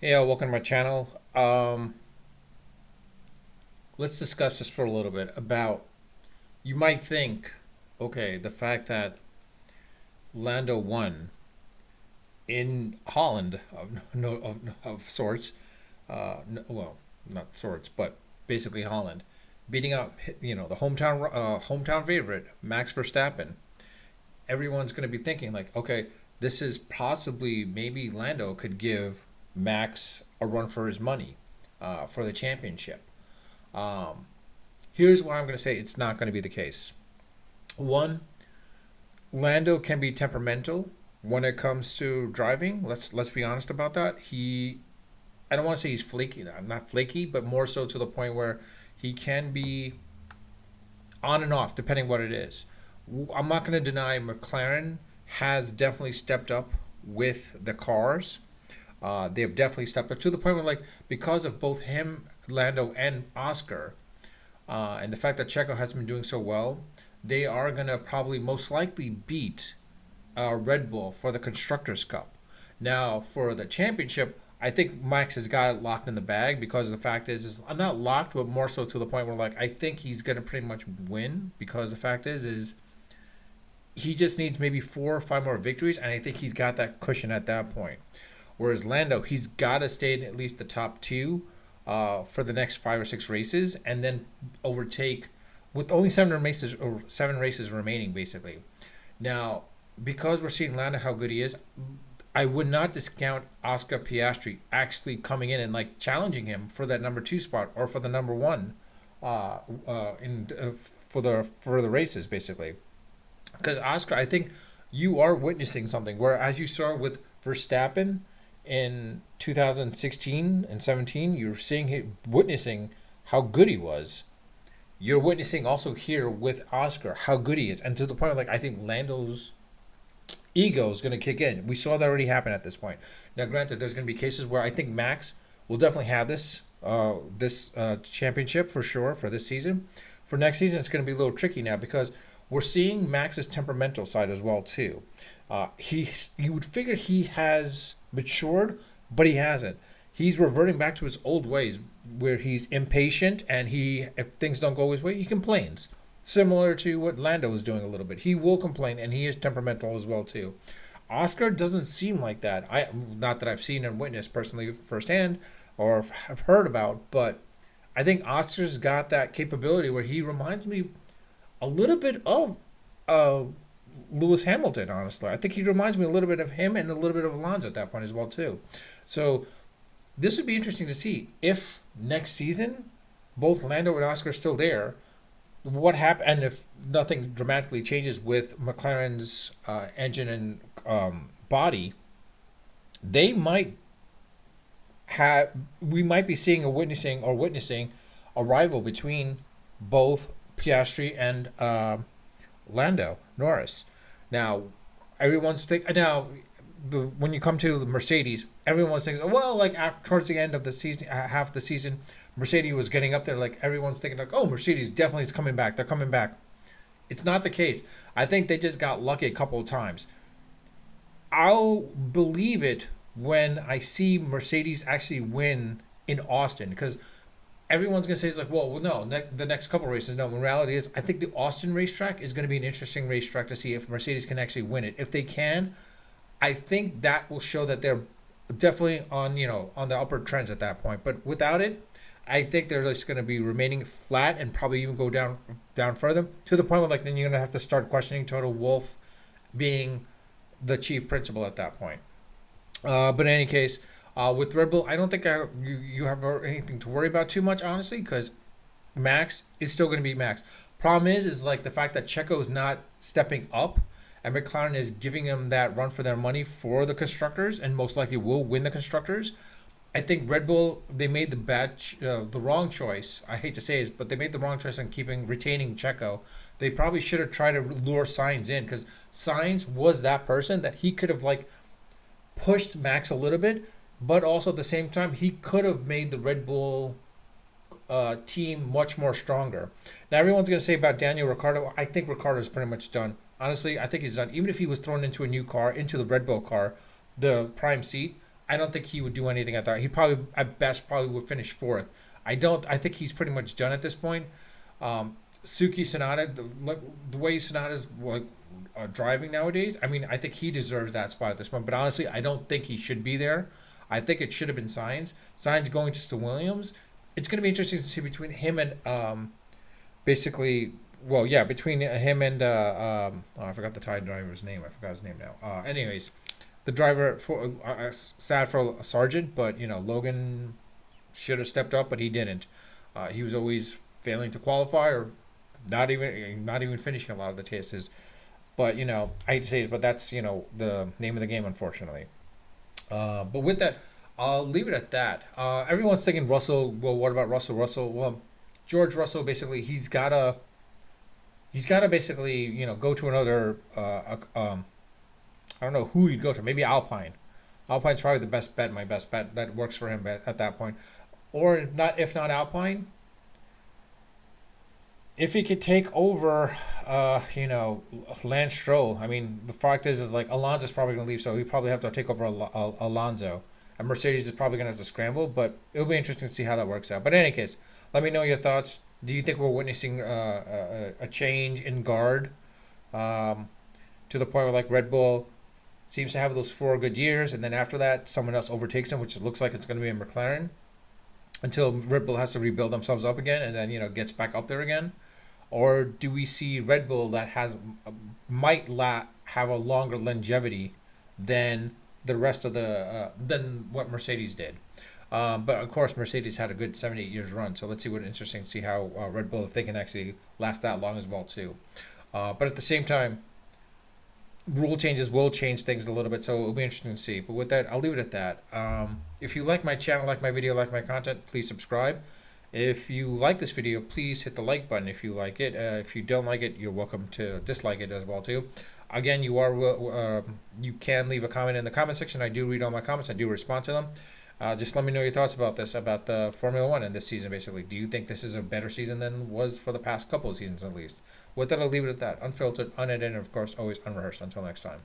Yeah, welcome to my channel. Let's discuss this for a little bit about. You might think, okay, the fact that Lando won in Holland of sorts, well, not sorts, but basically Holland, beating up the hometown favorite Max Verstappen. Everyone's going to be thinking like, okay, this is possibly maybe Lando could give Max a run for his money for the championship. Um, Here's why I'm going to say it's not going to be the case. One, Lando can be temperamental when it comes to driving. Let's be honest about that. I don't want to say he's flaky, not flaky, but more so to the point where he can be on and off depending what it is. I'm not going to deny McLaren has definitely stepped up with the cars. They've definitely stepped up to the point where, like, because of both him, Lando, and Oscar, and the fact that Checo has been doing so well, they are going to probably most likely beat Red Bull for the Constructors' Cup. Now, for the championship, I think Max has got it locked in the bag because the fact is not locked, but more so to the point where, like, I think he's going to pretty much win because the fact is he just needs maybe 4 or 5 more victories, and I think he's got that cushion at that point. Whereas Lando, he's got to stay in at least the top two for the next 5 or 6 races, and then overtake with only 7 races remaining, basically. Now, because we're seeing Lando how good he is, I would not discount Oscar Piastri actually coming in and like challenging him for that number two spot or for the number one in for the races, basically. Because Oscar, I think you are witnessing something where, as you saw with Verstappen in 2016 and 17, you're witnessing how good he was. You're witnessing also here with Oscar how good he is, and to the point of, like, I think Lando's ego is going to kick in. We saw that already happen at this point. Now, granted, there's going to be cases where I think Max will definitely have this championship for sure for this season. For next season, it's going to be a little tricky now because we're seeing Max's temperamental side as well too. You would figure he has matured, but he hasn't. He's reverting back to his old ways where he's impatient and if things don't go his way, he complains. Similar to what Lando is doing a little bit. He will complain and he is temperamental as well too. Oscar doesn't seem like that. I not that I've seen and witnessed personally firsthand or have heard about, but I think Oscar's got that capability where he reminds me a little bit of uh, Lewis Hamilton. Honestly, I think he reminds me a little bit of him and a little bit of Alonso at that point as well too. So this would be interesting to see if next season both Lando and Oscar are still there. What happened, and if nothing dramatically changes with McLaren's engine and body, they might have. We might be seeing witnessing a rival between both Piastri and Lando Norris. Now, when you come to the Mercedes, everyone's thinking, well, like after, towards the end of the season, half the season, Mercedes was getting up there. Like everyone's thinking, like, oh, Mercedes definitely is coming back. They're coming back. It's not the case. I think they just got lucky a couple of times. I'll believe it when I see Mercedes actually win in Austin because everyone's gonna say it's like, well, no, the next couple of races. No, in reality is, I think the Austin racetrack is going to be an interesting racetrack to see if Mercedes can actually win it. If they can, I think that will show that they're definitely on the upward trends at that point. But without it, I think they're just going to be remaining flat and probably even go down further to the point where, like, then you're going to have to start questioning Toto Wolff being the chief principal at that point. But in any case, with Red Bull, I don't think you have anything to worry about too much, honestly, because Max is still going to be Max. Problem is like the fact that Checo is not stepping up, and McLaren is giving him that run for their money for the constructors, and most likely will win the constructors. I think Red Bull they made the wrong choice. I hate to say it, but they made the wrong choice on retaining Checo. They probably should have tried to lure Sainz in because Sainz was that person that he could have like pushed Max a little bit, but also at the same time he could have made the Red Bull team much more stronger. Now everyone's going to say about Daniel Ricciardo. I think Ricciardo is pretty much done. Honestly, I think he's done. Even if he was thrown into a new car, into the Red Bull car, the prime seat, I don't think he would do anything at that. He probably at best probably would finish fourth. I don't. I think he's pretty much done at this point. Um, Suki Sonata, the way Sonata's like driving nowadays, I mean, I think he deserves that spot at this point. But honestly, I don't think he should be there. I think it should have been Signs. Signs going to Williams. It's going to be interesting to see between him and basically, well, yeah, between him and oh, I forgot the Tide driver's name. I forgot his name now. Anyways, the driver for sad for Sargent, but Logan should have stepped up, but he didn't. He was always failing to qualify or not even finishing a lot of the chases. But I hate to say it, but that's the name of the game, unfortunately. But with that, I'll leave it at that. Everyone's thinking Russell. Well, what about Russell? Russell. Well, George Russell basically he's gotta basically go to another. I don't know who he'd go to. Maybe Alpine. Alpine's probably the best bet. My best bet that works for him at that point, or not. If not Alpine, if he could take over, Lance Stroll. I mean, the fact is like Alonso's probably going to leave, so he probably have to take over Alonso. And Mercedes is probably going to have to scramble, but it'll be interesting to see how that works out. But in any case, let me know your thoughts. Do you think we're witnessing a change in guard to the point where like Red Bull seems to have those 4 good years, and then after that, someone else overtakes them, which it looks like it's going to be a McLaren until Red Bull has to rebuild themselves up again, and then gets back up there again? Or do we see Red Bull that have a longer longevity than the rest of the than what Mercedes did? But of course, Mercedes had a good 7 8 years run, so let's see what interesting to see how Red Bull, if they can actually last that long as well too. But at the same time, rule changes will change things a little bit, so it'll be interesting to see. But with that, I'll leave it at that. If you like my channel, like my video, like my content, please subscribe. If you like this video, please hit the like button if you like it. If you don't like it, you're welcome to dislike it as well too. Again, you can leave a comment in the comment section. I do read all my comments. I do respond to them. Just let me know your thoughts about this, about the Formula One and this season. Basically, do you think this is a better season than was for the past couple of seasons at least? With that, I'll leave it at that. Unfiltered, unedited, and of course, always unrehearsed. Until next time.